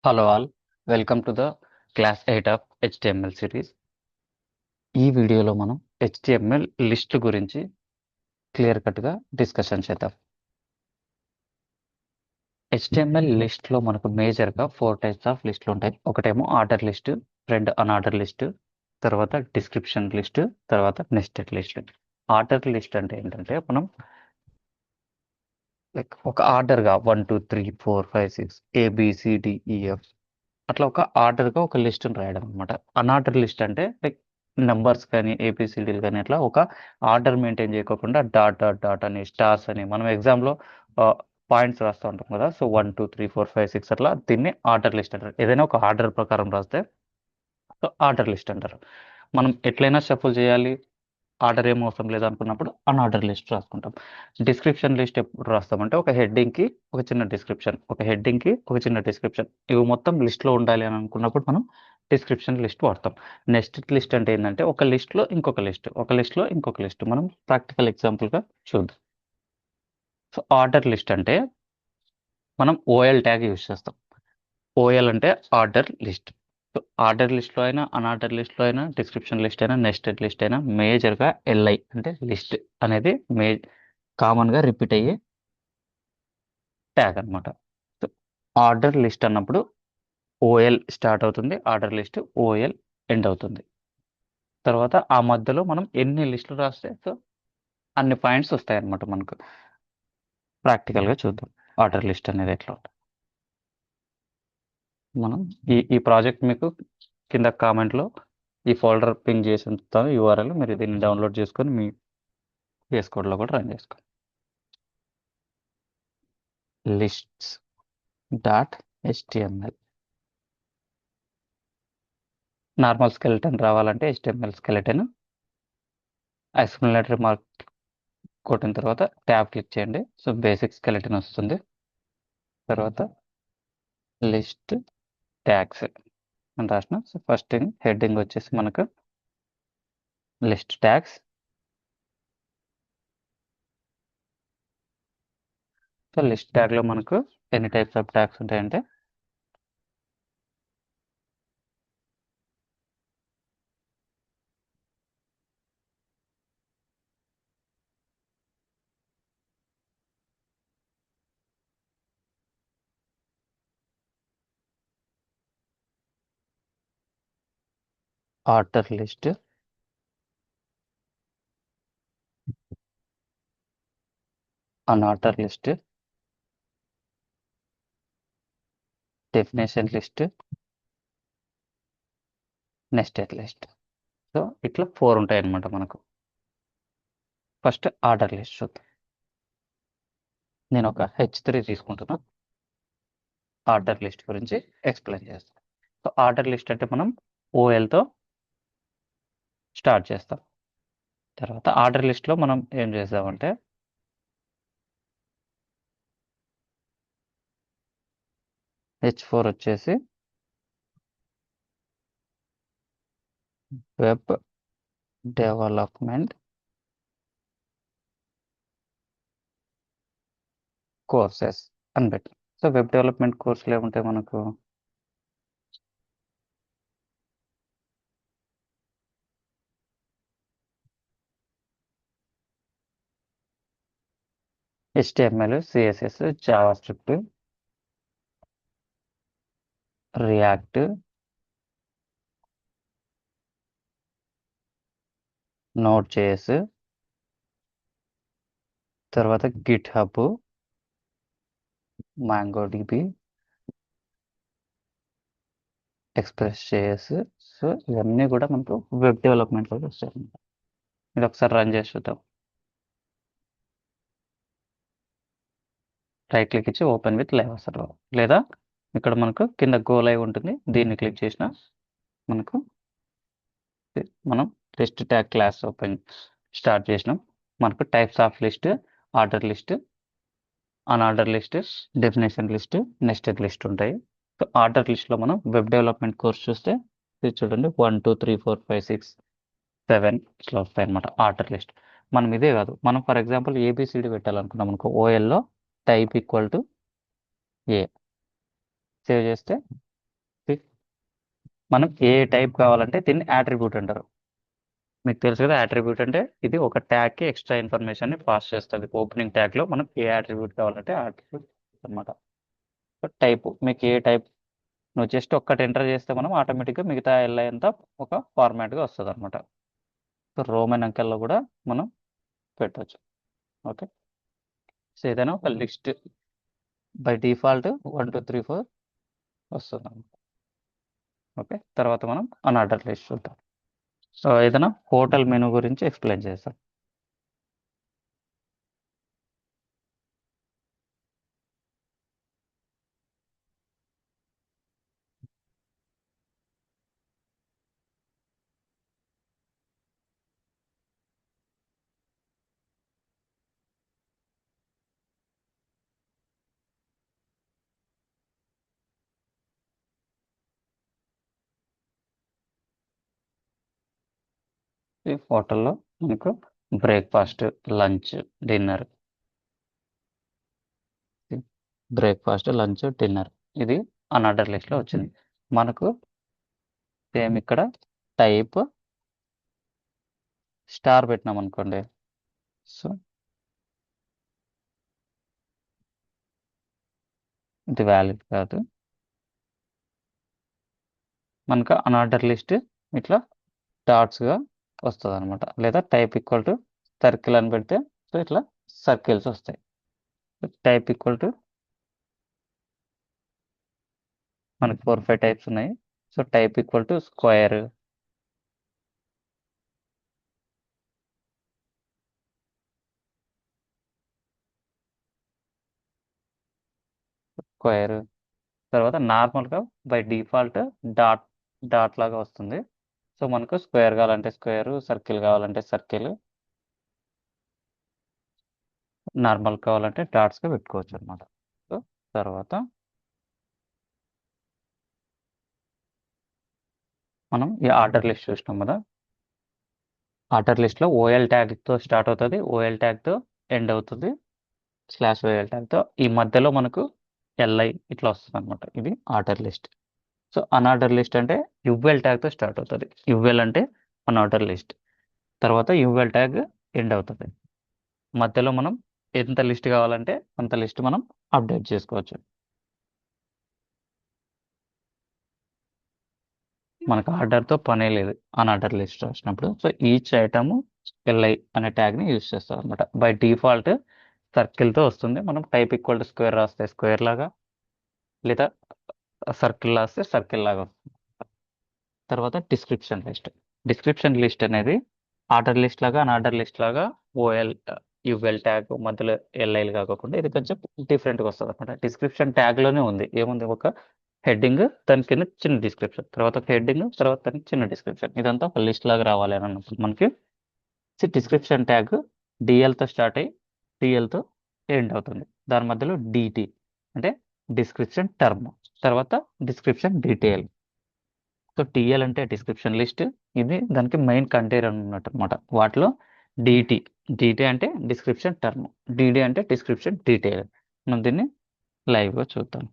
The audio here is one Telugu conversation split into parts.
Hello all, welcome to the class 8 of HTML series. ఈ వీడియోలో మనం HTML లిస్ట్ గురించి క్లియర్ కట్ గా డిస్కషన్ చేద్దాం. HTML లిస్ట్ లో మనకు మేజర్ గా 4 టైప్స్ ఆఫ్ లిస్టులు ఉంటాయి. ఒకటేమో ఆర్డర్ లిస్ట్, రెండు అన్ఆర్డర్ లిస్ట్, తర్వాత డిస్క్రిప్షన్ లిస్ట్, తర్వాత నెస్టెడ్ లిస్ట్. ఆర్డర్ లిస్ట్ అంటే ఏంటంటే మనం లైక్ ఒక ఆర్డర్ గా 1 2 3 4 5 6 ABCDEF అట్లా ఒక ఆర్డర్ గా ఒక లిస్ట్ రాయడం అనమాట. అన్ఆర్డర్ లిస్ట్ అంటే లైక్ నంబర్స్ కానీ ఏబిసిడీలు కానీ అట్లా ఒక ఆర్డర్ మెయింటైన్ చేయకోకుండా డాట్ డాట్ డాట్ అని స్టార్స్ అని మనం ఎగ్జామ్లో పాయింట్స్ రాస్తూ ఉంటాం కదా. సో 1 2 3 4 5 6 అట్లా దీన్ని ఆర్డర్ లిస్ట్ అంటారు. ఏదైనా ఒక ఆర్డర్ ప్రకారం రాస్తే సో ఆర్డర్ లిస్ట్ అంటారు. మనం ఎట్లయినా షఫుల్ చేయాలి, ఆర్డర్ ఏం అవసరం లేదు అనుకున్నప్పుడు అన్ఆర్డర్ లిస్ట్ రాసుకుంటాం. డిస్క్రిప్షన్ లిస్ట్ ఎప్పుడు రాస్తామంటే ఒక హెడ్డింగ్కి ఒక చిన్న డిస్క్రిప్షన్, ఒక హెడ్డింగ్కి ఒక చిన్న డిస్క్రిప్షన్, ఇవి మొత్తం లిస్ట్లో ఉండాలి అని అనుకున్నప్పుడు మనం డిస్క్రిప్షన్ లిస్ట్ వాడతాం. నెక్స్ట్ లిస్ట్ అంటే ఏంటంటే ఒక లిస్ట్లో ఇంకొక లిస్ట్, ఒక లిస్ట్లో ఇంకొక లిస్ట్. మనం ప్రాక్టికల్ ఎగ్జాంపుల్గా చూద్దాం. సో ఆర్డర్ లిస్ట్ అంటే మనం ఓఎల్ ట్యాగ్ యూజ్ చేస్తాం. ఓఎల్ అంటే ఆర్డర్ లిస్ట్. సో ఆర్డర్ లిస్ట్లో అయినా అన్ఆర్డర్ లిస్ట్లో అయినా డిస్క్రిప్షన్ లిస్ట్ అయినా నెస్టెడ్ లిస్ట్ అయినా మేజర్గా ఎల్ఐ అంటే లిస్ట్ అనేది కామన్గా రిపీట్ అయ్యే ట్యాగ్ అనమాట. సో ఆర్డర్ లిస్ట్ అన్నప్పుడు ఓఎల్ స్టార్ట్ అవుతుంది, ఆర్డర్ లిస్ట్ ఓఎల్ ఎండ్ అవుతుంది. తర్వాత ఆ మధ్యలో మనం ఎన్ని లిస్టులు రాస్తే సో అన్ని పాయింట్స్ వస్తాయి అనమాట. మనకు ప్రాక్టికల్గా చూద్దాం ఆర్డర్ లిస్ట్ అనేది ఎట్లా ఉంటుంది. మనం ఈ ప్రాజెక్ట్ మీకు కింద కామెంట్లో ఈ ఫోల్డర్ పింగ్ చేసి ఉంచుతాను, యూఆర్ఎల్. మీరు దీన్ని డౌన్లోడ్ చేసుకొని మీ VS కోడ్లో కూడా రన్ చేసుకోండి. Lists dot HTML. Normal skeleton రావాలంటే HTML స్కెలెటన్ ఎక్స్ప్లెనేటరీ మార్క్ కొట్టిన తర్వాత ట్యాబ్ క్లిక్ చేయండి. సో బేసిక్ స్కెలెటన్ వస్తుంది. తర్వాత లిస్ట్ ట్యాగ్స్ అని రాసిన. సో ఫస్ట్ హెడ్డింగ్ వచ్చేసి మనకు లిస్ట్ ట్యాగ్స్. సో లిస్ట్ ట్యాగ్లో మనకు ఎన్ని టైప్స్ ఆఫ్ ట్యాగ్స్ ఉంటాయంటే order list, unorder list, definition list, nested list. So ఇట్లా 4 ఉంటాయి అన్నమాట మనకు. ఫస్ట్ ఆర్డర్ లిస్ట్ చూద్దాం. నేను ఒక H3 తీసుకుంటున్నా, ఆర్డర్ లిస్ట్ గురించి ఎక్స్ప్లెయిన్ చేస్తాను. సో ఆర్డర్ లిస్ట్ అంటే మనం ఓఎల్తో స్టార్ట్ చేస్తాం. తర్వాత ఆర్డర్ లిస్ట్లో మనం ఏం చేస్తామంటే H4 వచ్చేసి వెబ్ డెవలప్మెంట్ కోర్సెస్ అని పెట్టి. సో వెబ్ డెవలప్మెంట్ కోర్సులు ఏముంటాయి మనకు, HTML, CSS, JavaScript, react, Node.js, తర్వాత Git hub, MongoDB, Express.js. So ఇవన్నీ కూడా మనకు వెబ్ డెవలప్మెంట్లో వస్తాయి. ఇది ఒకసారి రన్ చేసి చూద్దాం. రైట్ క్లిక్ ఇచ్చి ఓపెన్ విత్ లైవ్ సర్వర్, లేదా ఇక్కడ మనకు కింద గో లైవ్ ఉంటుంది, దీన్ని క్లిక్ చేసిన మనకు మనం list tag class open start చేసినాం. మనకు types of list, order list, unorder list, definition list, nested list ఉంటాయి. సో ఆర్డర్ లిస్ట్లో మనం వెబ్ డెవలప్మెంట్ కోర్స్ చూస్తే ఇది చూడండి 1 2 3 4 5 6 7 ఇట్లా వస్తాయి అనమాట ఆర్డర్ లిస్ట్. మనం ఇదే కాదు, మనం ఫర్ ఎగ్జాంపుల్ ఏబిసిడి పెట్టాలనుకున్నాం అనుకో, ఓఎల్లో type equal to A save చేస్తే మనం ఏ టైప్ కావాలంటే దీన్ని యాట్రిబ్యూట్ అంటారు. మీకు తెలుసు కదా యాట్రిబ్యూట్ అంటే ఇది ఒక ట్యాగ్ కి ఎక్స్ట్రా ఇన్ఫర్మేషన్ ని పాస్ చేస్తుంది. ఓపెనింగ్ ట్యాగ్ లో మనం ఏ యాట్రిబ్యూట్ కావాలంటే యాట్రిబ్యూట్ అనమాట. టైప్ మీకు ఏ టైప్ నువ్వు జస్ట్ ఒక్కటి ఎంటర్ చేస్తే మనం ఆటోమేటిక్గా మిగతా ఎల్ఐ అంతా ఒక ఫార్మాట్గా వస్తుంది అనమాట. సో రోమన్ అంకెల్లో కూడా మనం పెట్టవచ్చు. ఓకే, సో ఏదైనా ఒక లిస్ట్ బై డిఫాల్ట్ 1 2 3 4 వస్తుంది అనమాట. ఓకే, తర్వాత మనం అన్ఆర్డర్ లిస్ట్ చూద్దాం. సో ఏదైనా హోటల్ మెనూ గురించి ఎక్స్ప్లెయిన్ చేస్తాం. ఈ హోటల్లో మనకు బ్రేక్ఫాస్ట్, లంచ్, డిన్నర్, డిన్నర్ ఇది అన్ఆర్డర్ లిస్ట్లో వచ్చింది. మనకు సేమ్ ఇక్కడ టైప్ స్టార్ పెట్టినాం అనుకోండి. సో ఇది వ్యాలిడ్ కాదు. మనకు అన్ఆర్డర్ లిస్ట్ ఇట్లా డాట్స్గా వస్తుంది అనమాట. లేదా టైప్ ఈక్వల్ టు సర్కిల్ అని పెడితే సో ఇట్లా సర్కిల్స్ వస్తాయి. టైప్ ఈక్వల్ టు మనకు 4 5 టైప్స్ ఉన్నాయి. So type equal to square, తర్వాత నార్మల్గా బై డిఫాల్ట్ డాట్ డాట్ లాగా వస్తుంది. సో మనకు స్క్వేర్ కావాలంటే స్క్వేర్, సర్కిల్ కావాలంటే సర్కిల్, నార్మల్ కావాలంటే డాట్స్గా పెట్టుకోవచ్చు అనమాట. సో తర్వాత మనం ఈ ఆర్డర్ లిస్ట్ చూసినాం కదా. ఆర్డర్ లిస్ట్లో ఓఎల్ ట్యాగ్తో స్టార్ట్ అవుతుంది, ఓఎల్ ట్యాగ్తో ఎండ్ అవుతుంది, /ఓఎల్ ట్యాగ్తో ఈ మధ్యలో మనకు ఎల్ఐ ఇట్లా వస్తుంది అనమాట. ఇది order list. So unorder list అంటే యుఎల్ ట్యాగ్తో స్టార్ట్ అవుతుంది. యుఎల్ అంటే అన్ఆర్డర్ లిస్ట్, తర్వాత యుఎల్ ట్యాగ్ ఎండ్ అవుతుంది. మధ్యలో మనం ఎంత లిస్ట్ కావాలంటే అంత లిస్ట్ మనం అప్డేట్ చేసుకోవచ్చు. మనకు ఆర్డర్తో పనే లేదు అన్ఆర్డర్ లిస్ట్ వచ్చినప్పుడు. సో ఈచ్ ఐటమ్ ఎల్ఐ అనే ట్యాగ్ని యూజ్ చేస్తాం అనమాట. బై డిఫాల్ట్ సర్కిల్తో వస్తుంది. మనం టైప్ ఈక్వల్ టు స్క్వేర్ రాస్తే స్క్వేర్ లాగా, లేదా సర్కిల్ రాస్తే సర్కిల్ లాగా వస్తుంది. తర్వాత డిస్క్రిప్షన్ లిస్ట్ అనేది ఆర్డర్ లిస్ట్ లాగా అన్ఆర్డర్ లిస్ట్ లాగా ఓఎల్ యుఎల్ ట్యాగ్ మధ్యలో ఎల్ఐలు కాకుండా ఇది కొంచెం డిఫరెంట్గా వస్తుంది అనమాట. డిస్క్రిప్షన్ ట్యాగ్లోనే ఉంది. ఏముంది, ఒక హెడ్డింగ్, దాని కింద చిన్న డిస్క్రిప్షన్, తర్వాత ఒక హెడ్డింగ్, తర్వాత దానికి చిన్న డిస్క్రిప్షన్, ఇదంతా ఒక లిస్ట్ లాగా రావాలి అని అన్నప్పుడు మనకి డిస్క్రిప్షన్ ట్యాగ్ డిఎల్తో స్టార్ట్ అయ్యి డిఎల్తో ఎండ్ అవుతుంది. దాని మధ్యలో డిటి అంటే డిస్క్రిప్షన్ టర్మ్, తర్వాత డిస్క్రిప్షన్ డీటెయిల్. సో టిఎల్ అంటే డిస్క్రిప్షన్ లిస్ట్, ఇది దానికి మెయిన్ కంటైనర్ ఉన్నట్టు అనమాట. వాటిలో డిటి అంటే డిస్క్రిప్షన్ టర్మ్, డిడి అంటే డిస్క్రిప్షన్ డీటెయిల్. మనం దీన్ని లైవ్గా చూద్దాం.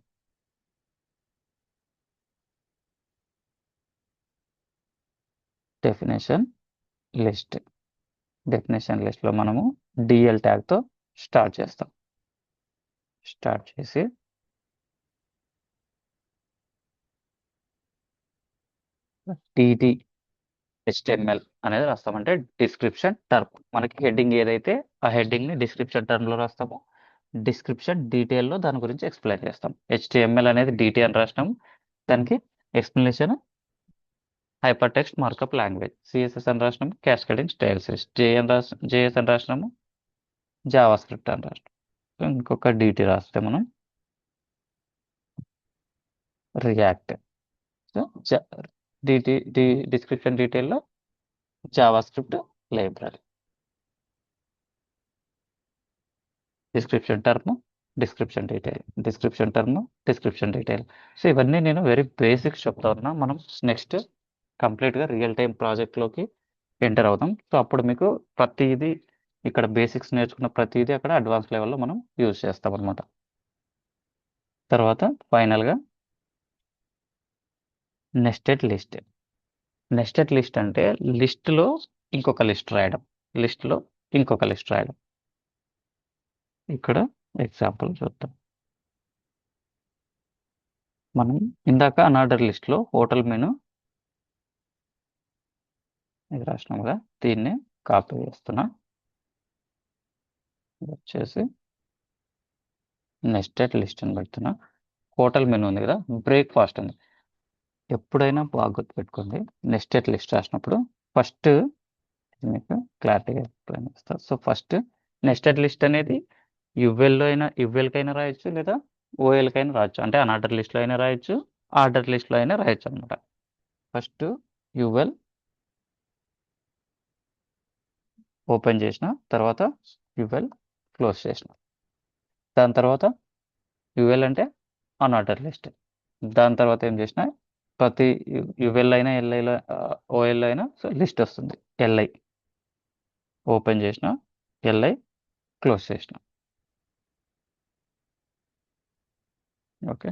డెఫినేషన్ లిస్ట్లో మనము డిఎల్ ట్యాగ్తో స్టార్ట్ చేస్తాం. స్టార్ట్ చేసి టీటీ HTML అనేది రాస్తామంటే డిస్క్రిప్షన్ టర్మ్. మనకి హెడ్డింగ్ ఏదైతే ఆ హెడ్డింగ్ని డిస్క్రిప్షన్ టర్మ్లో రాస్తాము, డిస్క్రిప్షన్ డీటెయిల్లో దాని గురించి ఎక్స్ప్లెయిన్ చేస్తాం. HTML అనేది DT అని రాసినాము, దానికి explanation hyper text markup language. CSS అని రాసినాము, క్యాస్కేడింగ్ స్టైల్స్. JS అని రాసినాము, జావా స్క్రిప్ట్ అని రాసినాము. ఇంకొక DT రాస్తే మనం రియాక్ట్. సో డిస్క్రిప్షన్ డీటెయిల్లో JavaScript library. Description term, description detail. So ఇవన్నీ నేను వెరీ బేసిక్స్ చెప్తా ఉన్నా. మనం నెక్స్ట్ కంప్లీట్గా రియల్ టైం ప్రాజెక్ట్లోకి ఎంటర్ అవుతాం. సో అప్పుడు మీకు ప్రతిదీ ఇక్కడ బేసిక్స్ నేర్చుకున్న ప్రతిదీ అక్కడ అడ్వాన్స్ లెవెల్లో మనం యూజ్ చేస్తాం అనమాట. తర్వాత ఫైనల్గా నెస్టెడ్ లిస్ట్. నెస్టెడ్ లిస్ట్ అంటే లిస్ట్లో ఇంకొక లిస్ట్ రాయడం, లిస్ట్లో ఇంకొక లిస్ట్ రాయడం. ఇక్కడ ఎగ్జాంపుల్ చూద్దాం. మనం ఇందాక అనార్డర్ లిస్ట్లో హోటల్ మెను ఇది రాసినాం కదా, దీన్ని కాపీ చేస్తున్నా. వచ్చేసి నెస్టెడ్ లిస్ట్ అని పెడుతున్నా. హోటల్ మెను ఉంది కదా, బ్రేక్ఫాస్ట్ ఉంది. ఎప్పుడైనా బాగా గుర్తుపెట్టుకోండి, నెస్టెడ్ లిస్ట్ రాసినప్పుడు ఫస్ట్ మీకు క్లారిటీగా ఎక్స్ప్లెయిన్ చేస్తాను. సో ఫస్ట్ నెస్టెడ్ లిస్ట్ అనేది యువెల్లో అయినా యువెల్కైనా రాయొచ్చు, లేదా ఓఎల్కైనా రాయొచ్చు. అంటే అనార్డర్ లిస్ట్లో అయినా రాయొచ్చు, ఆర్డర్ లిస్ట్లో అయినా రాయొచ్చు అనమాట. ఫస్ట్ యువెల్ ఓపెన్ చేసిన తర్వాత యువెల్ క్లోజ్ చేసిన. దాని తర్వాత యువెల్ అంటే అనార్డర్ లిస్ట్. దాని తర్వాత ఏం చేసిన, ప్రతి యువెల్ అయినా ఎల్ఐలో ఓఎల్ అయినా సో లిస్ట్ వస్తుంది. ఎల్ఐ ఓపెన్ చేసిన, ఎల్ఐ క్లోజ్ చేసిన. ఓకే,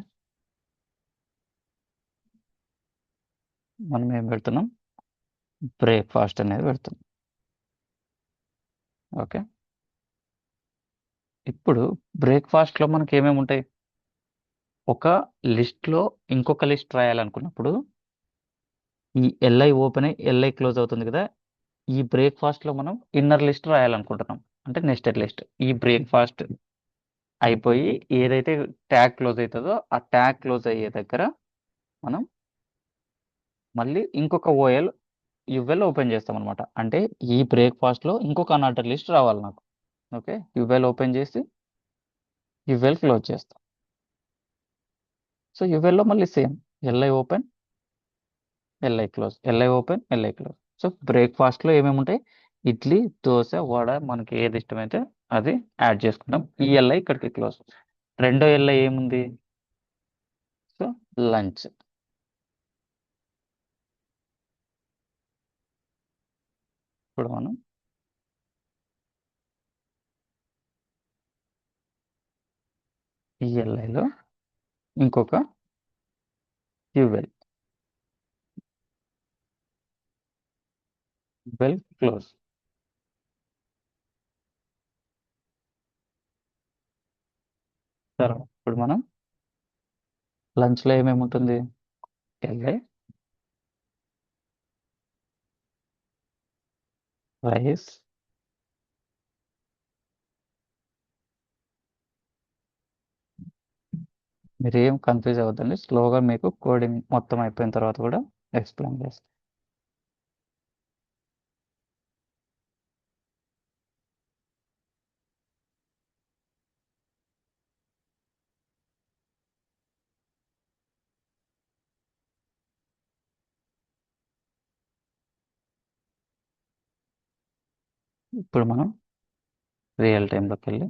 మనం ఏం పెడుతున్నాం, బ్రేక్ఫాస్ట్ అనేది పెడుతున్నాం. ఓకే, ఇప్పుడు బ్రేక్ఫాస్ట్లో మనకి ఏమేమి ఉంటాయి, ఒక లిస్ట్లో ఇంకొక లిస్ట్ రాయాలనుకున్నప్పుడు ఈ ఎల్ఐ ఓపెన్ అయ్యి ఎల్ఐ క్లోజ్ అవుతుంది కదా, ఈ బ్రేక్ఫాస్ట్లో మనం ఇన్నర్ లిస్ట్ రాయాలనుకుంటున్నాం, అంటే నెస్టెడ్ లిస్ట్. ఈ బ్రేక్ఫాస్ట్ అయిపోయి ఏదైతే ట్యాగ్ క్లోజ్ అవుతుందో ఆ ట్యాగ్ క్లోజ్ అయ్యే దగ్గర మనం మళ్ళీ ఇంకొక ఓఎల్ యువెల్ ఓపెన్ చేస్తాం అనమాట. అంటే ఈ బ్రేక్ఫాస్ట్లో ఇంకొక అనార్డర్ లిస్ట్ రావాలి నాకు. ఓకే, యువెల్ ఓపెన్ చేసి యువెల్ క్లోజ్ చేస్తాం. సో యువెల్లో మళ్ళీ same L I open L I close, L I open L I close. So బ్రేక్ఫాస్ట్లో ఏమేమి ఉంటాయి, ఇడ్లీ, దోశ, వడ, మనకి ఏది ఇష్టమైతే అది యాడ్ చేసుకుంటాం. ఈ ఎల్ఐ ఇక్కడికి క్లోజ్. రెండో ఎల్ఐ ఏముంది, సో లంచ్. ఇప్పుడు మనం ఈ ఎల్ఐలో ఇంకొక యువెల్, యువెల్ క్లోజ్. తర్వాత ఇప్పుడు మనం లంచ్లో ఏమేమి ఉంటుంది, ఎల్ఐ, రైస్, మీరు ఏం కన్ఫ్యూజ్ అవ్వద్దండి, స్లోగా మీకు కోడింగ్ మొత్తం అయిపోయిన తర్వాత కూడా ఎక్స్ప్లెయిన్ చేస్తాను. ఇప్పుడు మనం రియల్ టైంలోకి వెళ్ళి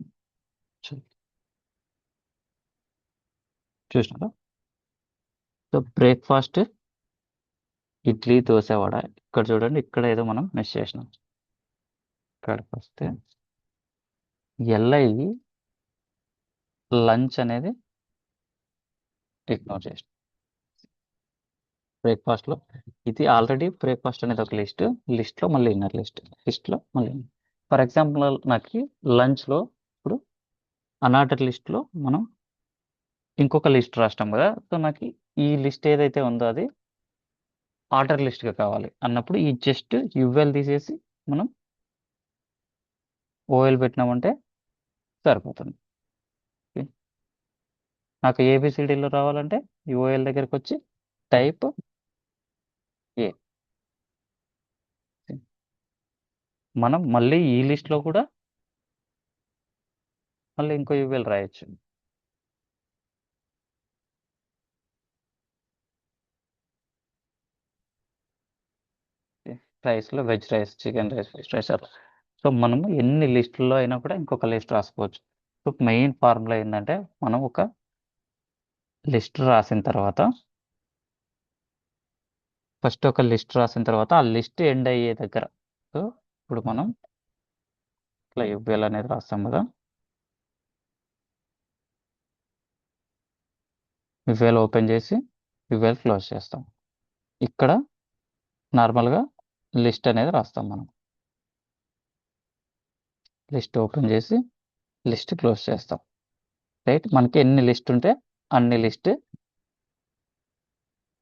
చూసినారా. So breakfast idli, dosa, vada. ఇక్కడ చూడండి, ఇక్కడ ఏదో మనం మిస్ చేసినాం. ఇక్కడికి వస్తే ఎల్ఐ లంచ్ అనేది ఇగ్నోర్ చేసినాం. బ్రేక్ఫాస్ట్లో ఇది ఆల్రెడీ బ్రేక్ఫాస్ట్ అనేది ఒక లిస్ట్లో మళ్ళీ ఇన్నర్ లిస్ట్లో మళ్ళీ. ఫర్ ఎగ్జాంపుల్ నాకు లంచ్లో ఇప్పుడు అనార్డర్ లిస్ట్లో మనం ఇంకొక లిస్ట్ రాస్తాం కదా, సో నాకు ఈ లిస్ట్ ఏదైతే ఉందో అది ఆర్డర్ లిస్ట్గా కావాలి అన్నప్పుడు ఈ జస్ట్ యువెల్ తీసేసి మనం ఓఎల్ పెట్టినామంటే సరిపోతుంది. ఓకే, నాకు ఏబిసిడీలో రావాలంటే ఈ ఓఎల్ దగ్గరకు వచ్చి టైప్ ఏ. మనం మళ్ళీ ఈ లిస్ట్లో కూడా మళ్ళీ ఇంకో యువెల్ రాయొచ్చు. రైస్లో veg rice, chicken rice, fish rice అట్లా. సో మనము ఎన్ని లిస్టుల్లో అయినా కూడా ఇంకొక లిస్ట్ రాసుకోవచ్చు. సో మెయిన్ ఫార్ములా ఏంటంటే మనం ఒక లిస్ట్ రాసిన తర్వాత ఫస్ట్ ఒక లిస్ట్ రాసిన తర్వాత ఆ లిస్ట్ ఎండ్ అయ్యే దగ్గర, సో ఇప్పుడు మనం ఇట్లా యువెల్ అనేది రాస్తాం కదా, యువెల్ ఓపెన్ చేసి యువెల్ క్లోజ్ చేస్తాం. ఇక్కడ నార్మల్గా లిస్ట్ అనేది రాస్తాం మనం. లిస్ట్ ఓపెన్ చేసి లిస్ట్ క్లోజ్ చేస్తాం. రైట్, మనకి ఎన్ని లిస్ట్ ఉంటే అన్ని లిస్ట్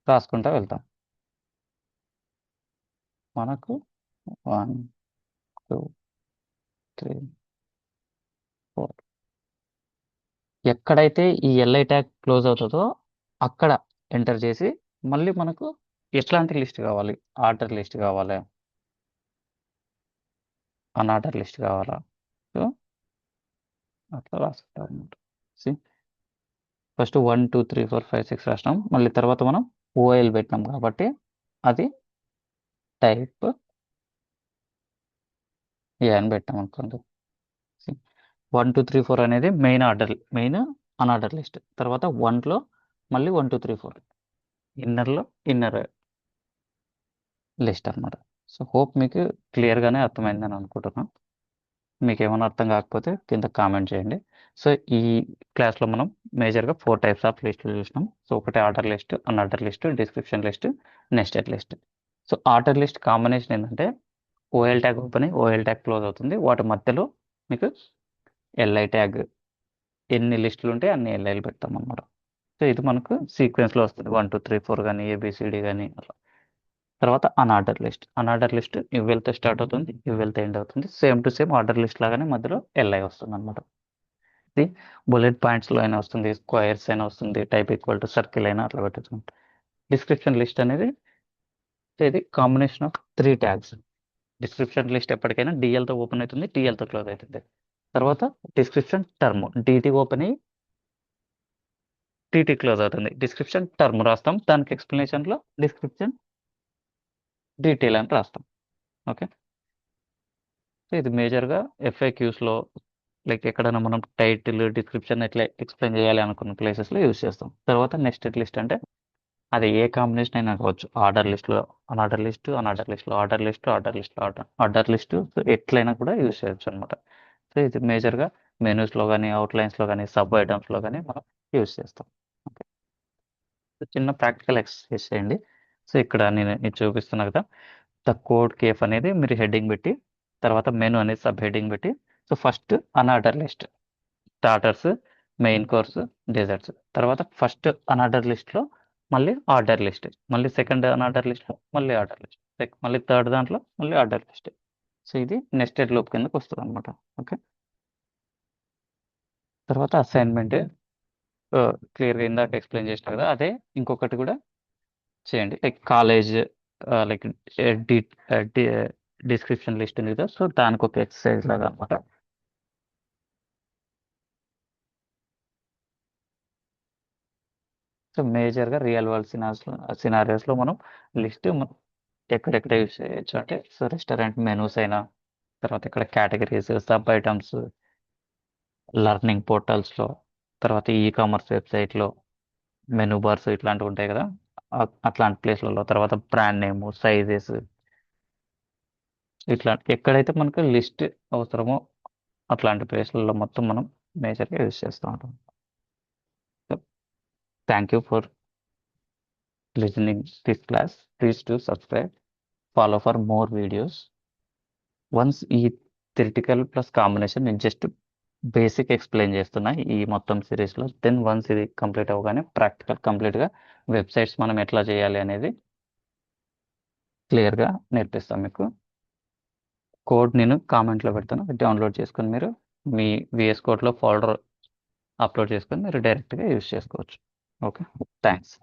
రాసుకుంటూ వెళ్తాం. మనకు 1 2 3 4 ఎక్కడైతే ఈ ఎల్ఐ ట్యాగ్ క్లోజ్ అవుతుందో అక్కడ ఎంటర్ చేసి మళ్ళీ మనకు ఎట్లాంటి లిస్ట్ కావాలి, ఆర్డర్ లిస్ట్ కావాలా, అన్ఆర్డర్ లిస్ట్ కావాలా, సో అట్లా రాసుకుంటాం అనమాట. ఫస్ట్ 1 2 3 4 5 6 రాసినాం. మళ్ళీ తర్వాత మనం ఓఎల్ పెట్టినాం కాబట్టి అది టైప్ ఏ అని పెట్టాం అనుకోండి. 1 2 3 4 అనేది మెయిన్ అన్ఆర్డర్ లిస్ట్. తర్వాత 1లో మళ్ళీ 1 2 3 4 ఇన్నర్లో ఇన్నర్ లిస్ట్ అనమాట. సో హోప్ మీకు క్లియర్గానే అర్థమైందని అనుకుంటున్నాను. మీకు ఏమైనా అర్థం కాకపోతే కింద కామెంట్ చేయండి. సో ఈ క్లాస్లో మనం మేజర్గా 4 టైప్స్ ఆఫ్ లిస్టులు చూసినాం. సో ఒకటి order list, unorder list, description list, nested list. So order list combination ఏంటంటే ఓఎల్ ట్యాగ్ ఓపెన్ అయ్యి ఓఎల్ ట్యాగ్ క్లోజ్ అవుతుంది. వాటి మధ్యలో మీకు ఎల్ఐ ట్యాగ్ ఎన్ని లిస్టులు ఉంటే అన్ని ఎల్ఐలు పెడతాం అనమాట. సో ఇది మనకు సీక్వెన్స్లో వస్తుంది 1 2 3 4 కానీ ఏబిసిడి కానీ అట్లా. తర్వాత అన్ఆర్డర్ లిస్ట్ ఇవ్వెల్తో స్టార్ట్ అవుతుంది, ఇవ్వెల్తో ఎండ్ అవుతుంది. Same to same order list లాగానే మధ్యలో ఎల్ఐ వస్తుంది అనమాట. ఇది బుల్లెట్ పాయింట్స్లో అయినా వస్తుంది, స్క్వేర్స్ అయినా వస్తుంది, టైప్ ఈక్వల్ టు సర్కిల్ అయినా అట్లా పెట్టచ్చు. డిస్క్రిప్షన్ లిస్ట్ అనేది ఇది combination of 3 tags. Description list ఎప్పటికైనా డిఎల్తో ఓపెన్ అవుతుంది, టిఎల్తో క్లోజ్ అవుతుంది. తర్వాత డిస్క్రిప్షన్ టర్మ్ డిటి ఓపెన్ అయ్యి టీటీ క్లోజ్ అవుతుంది. డిస్క్రిప్షన్ టర్మ్ రాస్తాం, దానికి ఎక్స్ప్లెనేషన్లో డిస్క్రిప్షన్ డీటెయిల్ అని రాస్తాం. ఓకే, సో ఇది మేజర్గా ఎఫ్ఏక్యూస్లో లైక్ ఎక్కడైనా మనం టైటిల్ డిస్క్రిప్షన్ ఎట్లా ఎక్స్ప్లెయిన్ చేయాలి అనుకున్న ప్లేసెస్లో యూజ్ చేస్తాం. తర్వాత నెస్టెడ్ లిస్ట్ అంటే అది ఏ కాంబినేషన్ అయినా కావచ్చు. ఆర్డర్ లిస్ట్లో అన్ఆర్డర్ లిస్ట్, అన్ఆర్డర్ లిస్ట్లో order list, order list, so ఎట్లయినా కూడా యూజ్ చేయొచ్చు అనమాట. సో ఇది మేజర్గా మెనూస్లో కానీ అవుట్లైన్స్లో కానీ సబ్ ఐటమ్స్లో కానీ మనం యూజ్ చేస్తాం. ఓకే, చిన్న ప్రాక్టికల్ ఎక్సర్సైజ్ చేయండి. సో ఇక్కడ నేను ఇది చూపిస్తున్నా కదా, ద కోడ్ కేఫ్ అనేది మీరు హెడ్డింగ్ పెట్టి తర్వాత మెనూ అనేది సబ్ హెడ్డింగ్ పెట్టి, so first unordered list starters, main course, desserts. తర్వాత ఫస్ట్ అన్ఆర్డర్ లిస్ట్లో మళ్ళీ ఆర్డర్ లిస్ట్, మళ్ళీ సెకండ్ అన్ఆర్డర్ లిస్ట్లో మళ్ళీ ఆర్డర్ లిస్ట్, మళ్ళీ థర్డ్ దాంట్లో మళ్ళీ ఆర్డర్ లిస్ట్. సో ఇది నెస్టెడ్ లూప్ కిందకి వస్తుంది అనమాట. ఓకే, తర్వాత అసైన్మెంట్ క్లియర్గా ఇందాక ఎక్స్ప్లెయిన్ చేసిన కదా, అదే ఇంకొకటి కూడా చేయండి. Like college like description list ఉంది కదా, సో దానికి ఒక ఎక్సర్సైజ్ లాగా అనమాట. సో మేజర్గా రియల్ వరల్డ్ సినారియోస్లో మనం లిస్ట్ ఎక్కడెక్కడ యూస్ చేయొచ్చు అంటే, సో రెస్టారెంట్ మెనూస్ అయినా, తర్వాత ఇక్కడ కేటగిరీస్, సబ్ ఐటమ్స్, లర్నింగ్ పోర్టల్స్లో, తర్వాత ఈ కామర్స్ వెబ్సైట్లో మెనూ బార్స్ ఇట్లాంటివి ఉంటాయి కదా, అట్లాంటి ప్లేస్లలో, తర్వాత బ్రాండ్ నేమ్, సైజెస్, ఇట్లా ఎక్కడైతే మనకు లిస్ట్ అవసరమో అట్లాంటి ప్లేస్లలో మొత్తం మనం మేజర్గా యూజ్ చేస్తూ ఉంటాం. Thank you for listening this class. Please to subscribe, follow for more videos. Once ఈ థిరిటికల్ ప్లస్ కాంబినేషన్ నేను జస్ట్ బేసిక్ ఎక్స్ప్లెయిన్ చేస్తున్నా ఈ మొత్తం సిరీస్లో. దెన్ వన్స్ ఇది కంప్లీట్ అవ్వగానే ప్రాక్టికల్ కంప్లీట్గా వెబ్సైట్స్ మనం ఎట్లా చేయాలి అనేది క్లియర్గా నేర్పిస్తాం మీకు. కోడ్ నేను కామెంట్లో పెడతాను, డౌన్లోడ్ చేసుకొని మీరు మీ విఎస్ కోడ్లో ఫోల్డర్ అప్లోడ్ చేసుకొని మీరు డైరెక్ట్గా యూజ్ చేసుకోవచ్చు. Okay, thanks.